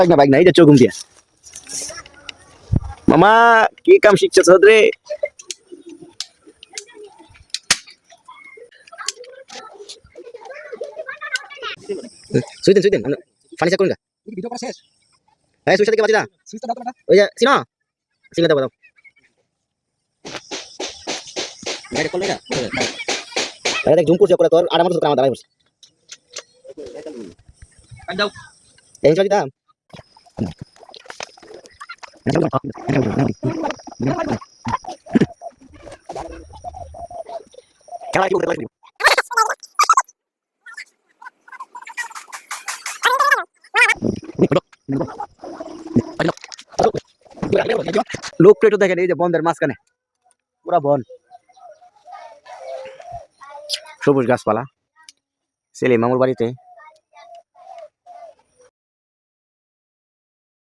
bike না এই যে চৌকুম দিয়া মামা কি কাম শিখছে রে সুইদেন ফানি চেক করুন ভিডিও করা শেষ এই সুইচ থেকে বাজি না সুইচটা দাও বেটা ওই যে সিনো সিনো দাও গাড়ি কল না আরে দেখ জুম করছে করে তোর আর আমার সাথে আমার দাঁড়াই বসে কাট দাও এই চলি দাও খেলা কি করে লোক তো একটু দেখেন এই যে বন্ধের মাঝখানে পুরা বন সবুজ গাছপালা ছেলে মামুর বাড়িতে